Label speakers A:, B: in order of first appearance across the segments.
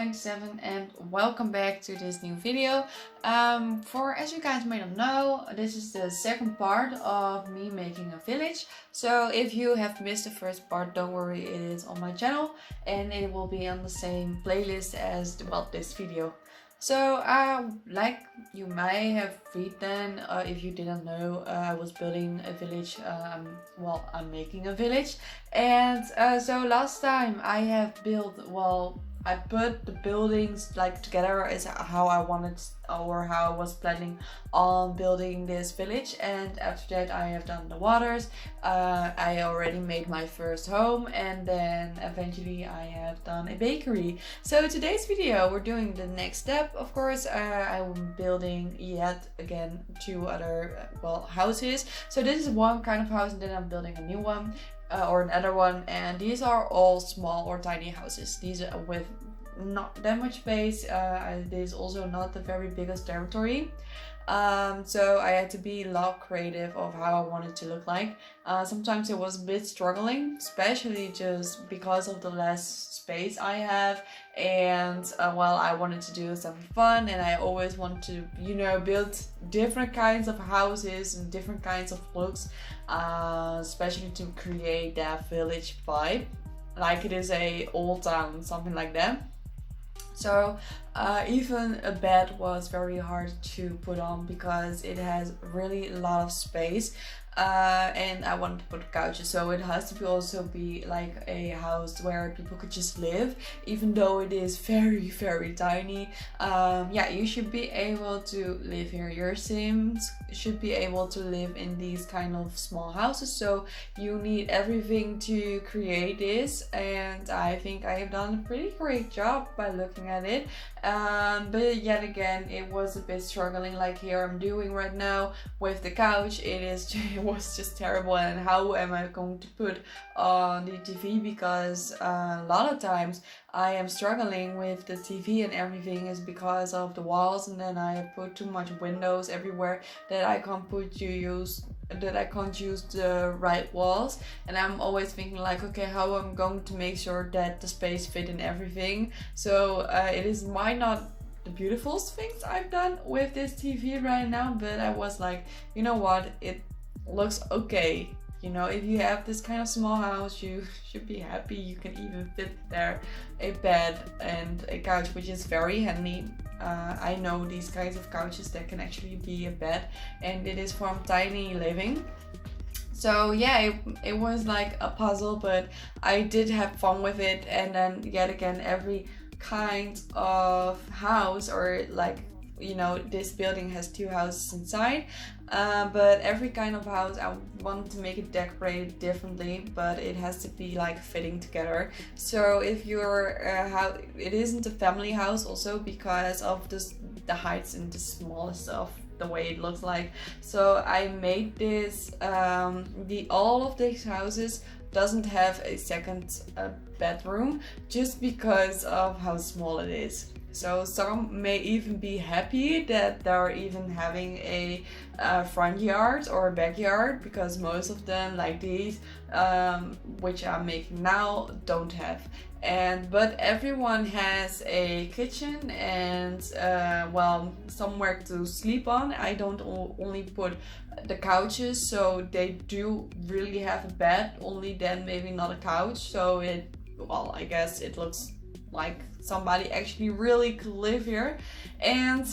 A: xLouLoux97 and welcome back to this new video. As you guys may not know, this is the second part of me making a village. So if you have missed the first part, don't worry, it is on my channel and it will be on the same playlist as this video. So like you may have read then, if you didn't know, I was building a village. I'm making a village, and so last time I have built, I put the buildings like together as how I wanted or how I was planning on building this village. And after that I have done the waters, I already made my first home, and then eventually I have done a bakery. So today's video we're doing the next step. Of course, I'm building yet again two other houses. So this is one kind of house, and then I'm building a new one. Or another one, and these are all small or tiny houses. These are with not that much space. This is also not the very biggest territory. So I had to be a lot creative of how I want it to look like. Sometimes it was a bit struggling, especially just because of the less space I have, and I wanted to do something fun, and I always want to, build different kinds of houses and different kinds of looks, especially to create that village vibe, like it is a old town, something like that. So even a bed was very hard to put on because it has really a lot of space, and I wanted to put couches, so it has to also be like a house where people could just live, even though it is very, very tiny. You should be able to live here. Your Sims should be able to live in these kind of small houses, so you need everything to create this, and I think I have done a pretty great job by looking at it. But yet again, it was a bit struggling, like here I'm doing right now with the couch. It was just terrible, and how am I going to put on the TV, because a lot of times I am struggling with the TV and everything is because of the walls, and then I put too much windows everywhere that I can't use the right walls, and I'm always thinking like, okay, how I'm going to make sure that the space fit in everything. So it might not the beautifulest things I've done with this TV right now, but I was like, you know what, it looks okay. If you have this kind of small house, you should be happy. You can even fit there a bed and a couch, which is very handy. I know these kinds of couches that can actually be a bed, and it is from tiny living. So yeah, it was like a puzzle, but I did have fun with it. And then yet again, every kind of house, or this building has two houses inside, but every kind of house I want to make it decorated differently, but it has to be like fitting together. So if your house, it isn't a family house also because of the heights and the smallest of the way it looks like. So I made this, all of these houses doesn't have a second bedroom just because of how small it is. So some may even be happy that they're even having a front yard or a backyard, because most of them, like these, which I'm making now, don't have. But everyone has a kitchen and somewhere to sleep on. I don't only put the couches, so they do really have a bed, only then maybe not a couch. So I guess it looks like somebody actually really could live here. And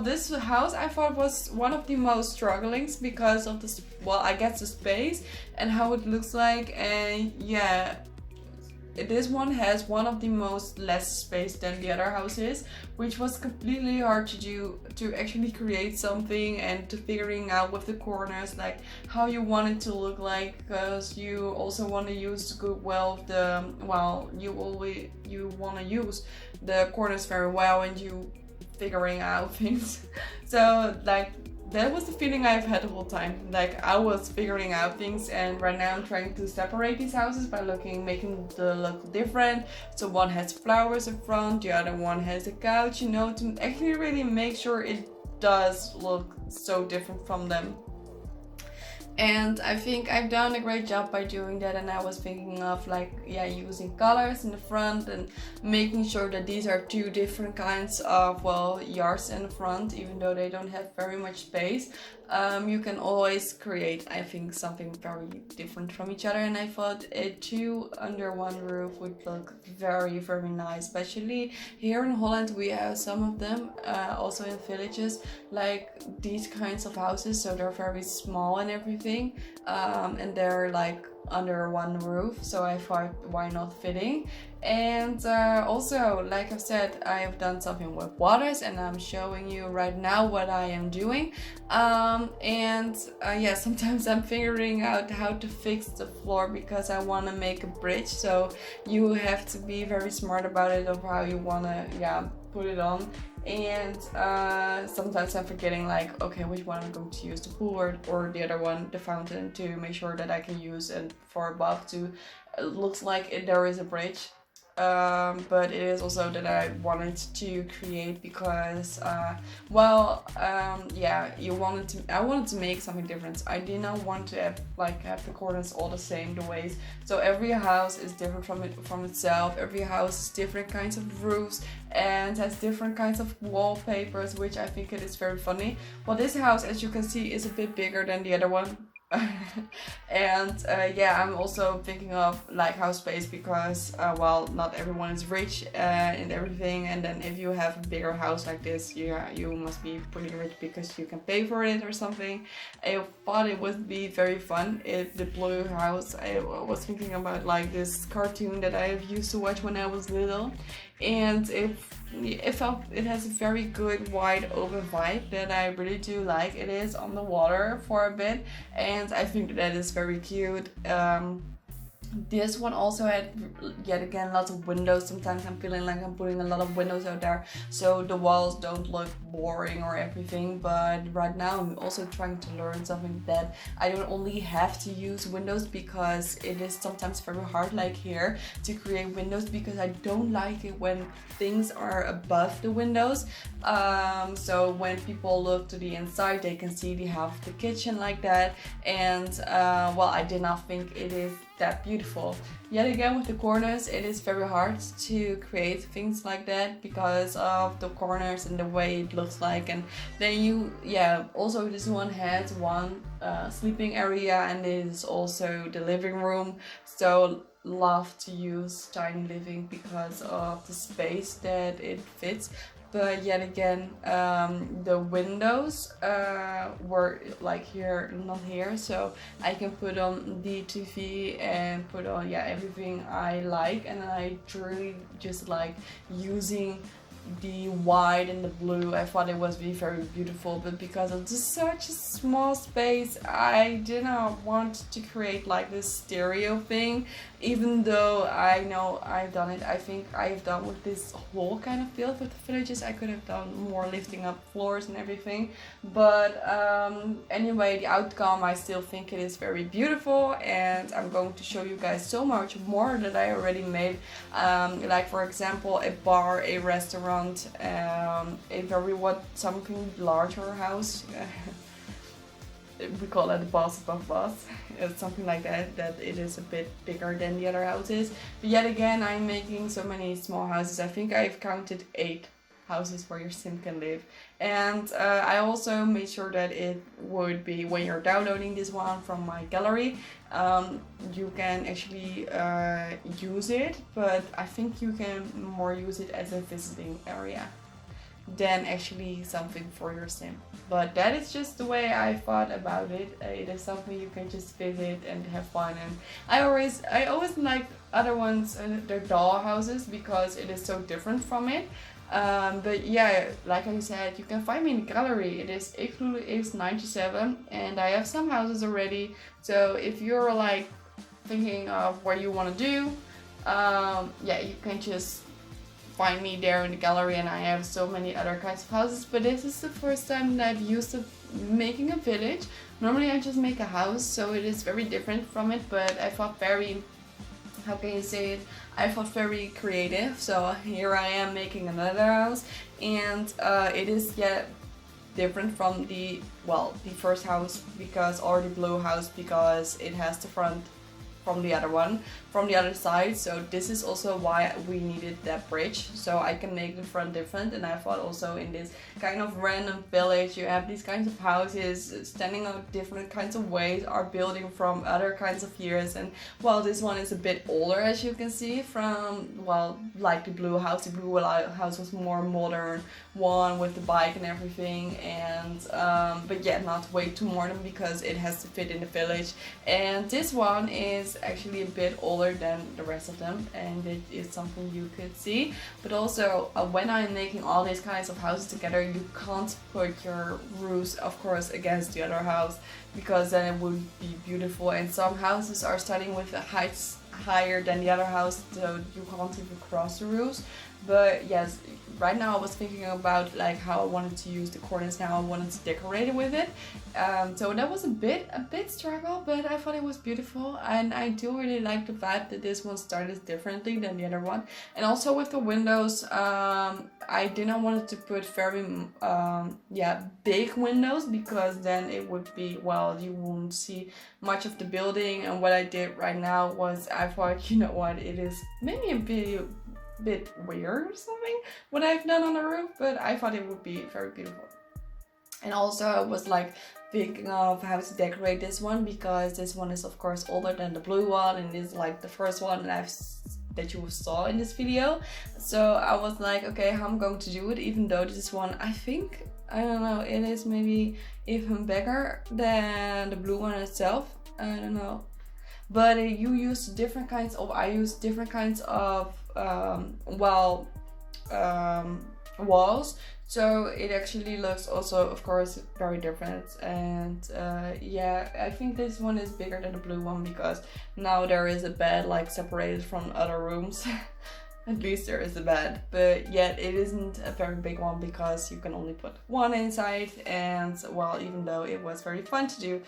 A: this house I thought was one of the most strugglings because of the space and how it looks like. And yeah, this one has one of the most less space than the other houses, which was completely hard to do, to actually create something and to figuring out with the corners like how you want it to look like, because you also want to use you want to use the corners very well, and you figuring out things. So that was the feeling I've had the whole time. Like I was figuring out things, and right now I'm trying to separate these houses by making the look different. So one has flowers in front, the other one has a couch, to actually really make sure it does look so different from them. And I think I've done a great job by doing that, and I was thinking of like, yeah, using colors in the front and making sure that these are two different kinds of, well, yards in the front, even though they don't have very much space. You can always create, I think, something very different from each other, and I thought two under one roof would look very, very nice. Especially here in Holland, we have some of them, also in villages, like these kinds of houses, so they're very small and everything, and they're like under one roof, so I thought, why not fitting? And also, like I said, I have done something with waters, and I'm showing you right now what I am doing. Yeah, sometimes I'm figuring out how to fix the floor because I want to make a bridge, so you have to be very smart about it, of how you want to, yeah, put it on. And sometimes I'm forgetting, like, okay, which one I'm going to use, the pool or the other one, the fountain, to make sure that I can use it for above to looks like there is a bridge. But it is also that I wanted to create because, yeah, I wanted to make something different. I did not want to have the corners all the same, the ways. So every house is different from itself. Every house has different kinds of roofs and has different kinds of wallpapers, which I think it is very funny. Well, this house, as you can see, is a bit bigger than the other one. And yeah, I'm also thinking of like house space because well, not everyone is rich and everything, and then if you have a bigger house like this, you must be pretty rich because you can pay for it or something. I thought it would be very fun if the blue house, I was thinking about like this cartoon that I used to watch when I was little, and it has a very good wide open vibe that I really do like. It is on the water for a bit, and I think that is very cute. This one also had, yet again, lots of windows. Sometimes I'm feeling like I'm putting a lot of windows out there, so the walls don't look boring or everything. But right now I'm also trying to learn something that I don't only have to use windows, because it is sometimes very hard, like here, to create windows, because I don't like it when things are above the windows. So when people look to the inside, they can see they have the kitchen like that, and well, I did not think it is that beautiful. Yet again, with the corners, it is very hard to create things like that because of the corners and the way it looks like. And then also this one has one sleeping area, and it is also the living room. So love to use tiny living because of the space that it fits. But yet again, the windows were like here, not here, so I can put on the TV and put on, yeah, everything I like. And I truly just like using the white and the blue. I thought it was very beautiful, but because of just such a small space, I did not want to create like this stereo thing, even though I know I've done it. I think I've done with this whole kind of field with the villages. I could have done more lifting up floors and everything, but anyway, the outcome, I still think it is very beautiful, and I'm going to show you guys so much more that I already made, like for example a bar, a restaurant, a very something larger house. We call it boss above boss. It's something like that it is a bit bigger than the other houses. But yet again, I'm making so many small houses. I think I've counted 8 houses where your sim can live. And I also made sure that it would be, when you're downloading this one from my gallery, you can actually use it, but I think you can more use it as a visiting area than actually something for your sim. But that is just the way I thought about it. It is something you can just visit and have fun. And I always like other ones, their doll houses, because it is so different from it. But yeah, like I said, you can find me in the gallery. It is xLouLoux97, and I have some houses already. So if you're like thinking of what you want to do, yeah, you can just find me there in the gallery, and I have so many other kinds of houses. But this is the first time that I've used making a village. Normally I just make a house, so it is very different from it, but I thought very, how can you say it, I thought very creative. So here I am making another house, and it is different from the first house, because, or the blue house, because it has the front from the other one, from the other side. So this is also why we needed that bridge, so I can make the front different. And I thought also in this kind of random village, you have these kinds of houses standing out different kinds of ways, are building from other kinds of years. And well, this one is a bit older, as you can see, from, well, like the blue house. The blue house was more modern one with the bike and everything, and but yeah, not way too modern because it has to fit in the village. And this one is actually a bit older than the rest of them, and it is something you could see. But also when I'm making all these kinds of houses together, you can't put your roofs, of course, against the other house, because then it would be beautiful. And some houses are starting with the heights higher than the other house, so you can't even cross the roofs. But yes, right now I was thinking about like how I wanted to use the corners, how I wanted to decorate it with it. So that was a bit struggle, but I thought it was beautiful, and I do really like the fact that this one started differently than the other one. And also with the windows, I didn't want to put very big windows, because then it would be, well, you won't see much of the building. And what I did right now was, I thought, you know what, it is maybe a bit weird or something what I've done on the roof, but I thought it would be very beautiful. And also I was like thinking of how to decorate this one, because this one is of course older than the blue one, and is like the first one that you saw in this video. So I was like, okay, how I'm going to do it, even though this one, I think, I don't know, it is maybe even bigger than the blue one itself, I don't know. But you use different kinds of, I use different kinds of walls, so it actually looks also, of course, very different. And yeah, I think this one is bigger than the blue one, because now there is a bed like separated from other rooms. At least there is a bed, but yet it isn't a very big one, because you can only put one inside. And well, even though it was very fun to do.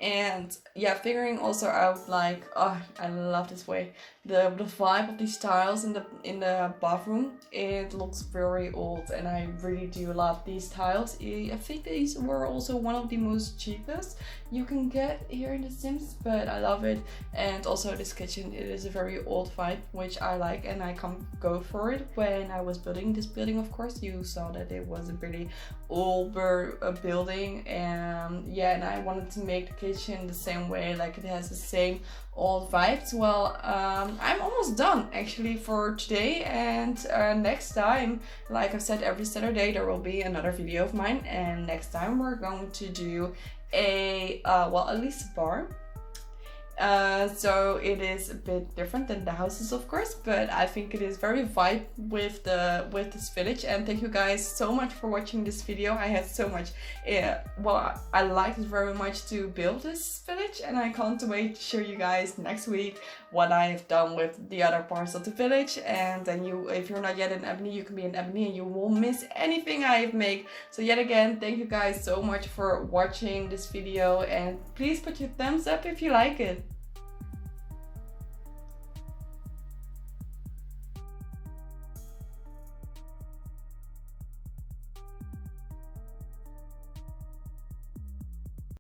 A: And yeah, figuring also out like, oh, I love this way, the vibe of these tiles in the bathroom. It looks very old, and I really do love these tiles. I think these were also one of the most cheapest you can get here in The Sims, but I love it. And also this kitchen, it is a very old vibe, which I like, and I can go for it. When I was building this building, of course, you saw that it was a pretty older building, and yeah, and I wanted to make the kitchen the same way, like it has the same old vibes. Well, I'm almost done actually for today, and next time, like I said, every Saturday there will be another video of mine, and next time we're going to do a at least a bar. So it is a bit different than the houses, of course, but I think it is very vibe with this village. And thank you guys so much for watching this video. I had so much, I liked it very much to build this village, and I can't wait to show you guys next week what I have done with the other parts of the village. And then if you're not yet in Ebony, you can be in Ebony and you won't miss anything I have made. So yet again, thank you guys so much for watching this video, and please put your thumbs up if you like it.